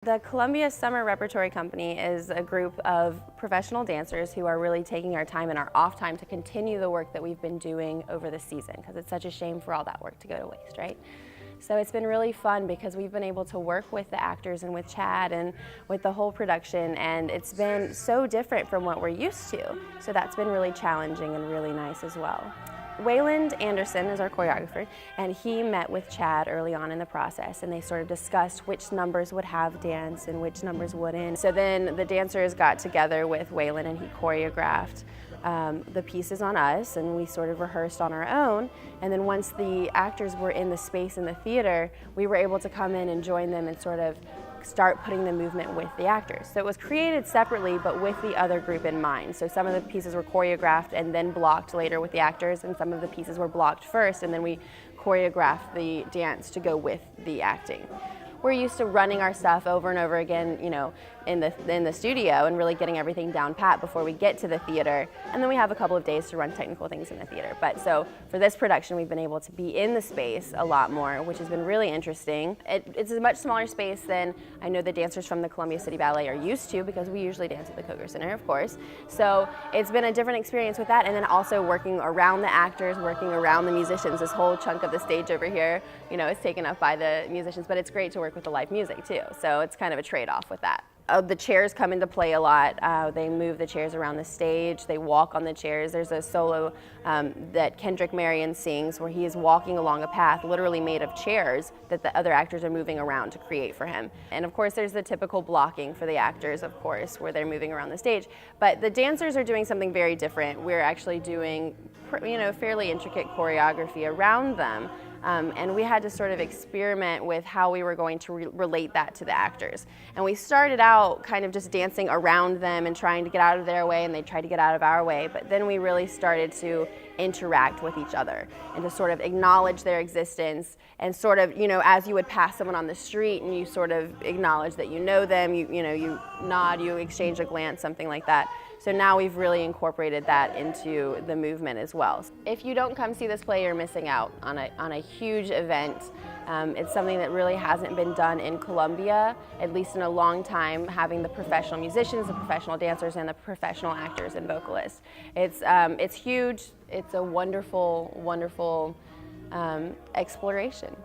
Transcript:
The Columbia Summer Repertory Company is a group of professional dancers who are really taking our time and our off time to continue the work that we've been doing over the season, because it's such a shame for all that work to go to waste, right? So it's been really fun because we've been able to work with the actors and with Chad and with the whole production, and it's been so different from what we're used to. So that's been really challenging and really nice as well. Wayland Anderson is our choreographer, and he met with Chad early on in the process, and they sort of discussed which numbers would have dance and which numbers wouldn't. So then the dancers got together with Wayland and he choreographed the pieces on us, and we sort of rehearsed on our own. And then once the actors were in the space in the theater, we were able to come in and join them and sort of start putting the movement with the actors. So it was created separately, but with the other group in mind. So some of the pieces were choreographed and then blocked later with the actors, and some of the pieces were blocked first, and then we choreographed the dance to go with the acting. We're used to running our stuff over and over again, you know, in the studio and really getting everything down pat before we get to the theater. And then we have a couple of days to run technical things in the theater. But so for this production, we've been able to be in the space a lot more, which has been really interesting. It's a much smaller space than I know the dancers from the Columbia City Ballet are used to, because we usually dance at the Coker Center, of course. So it's been a different experience with that, and then also working around the actors, working around the musicians. This whole chunk of the stage over here, you know, is taken up by the musicians, but it's great to work with the live music too. So it's kind of a trade-off with that. The chairs come into play a lot. They move the chairs around the stage. They walk on the chairs. There's a solo that Kendrick Marion sings where he is walking along a path literally made of chairs that the other actors are moving around to create for him. And of course there's the typical blocking for the actors, of course, where they're moving around the stage. But the dancers are doing something very different. We're actually doing, you know, fairly intricate choreography around them. And we had to sort of experiment with how we were going to relate that to the actors. And we started out kind of just dancing around them and trying to get out of their way, and they tried to get out of our way. But then we really started to interact with each other and to sort of acknowledge their existence, and sort of, you know, as you would pass someone on the street and you sort of acknowledge that you know them, you know, you nod, you exchange a glance, something like that. So now we've really incorporated that into the movement as well. If you don't come see this play, you're missing out on a huge event. It's something that really hasn't been done in Columbia, at least in a long time, having the professional musicians, the professional dancers, and the professional actors and vocalists. It's huge. It's a wonderful, wonderful exploration.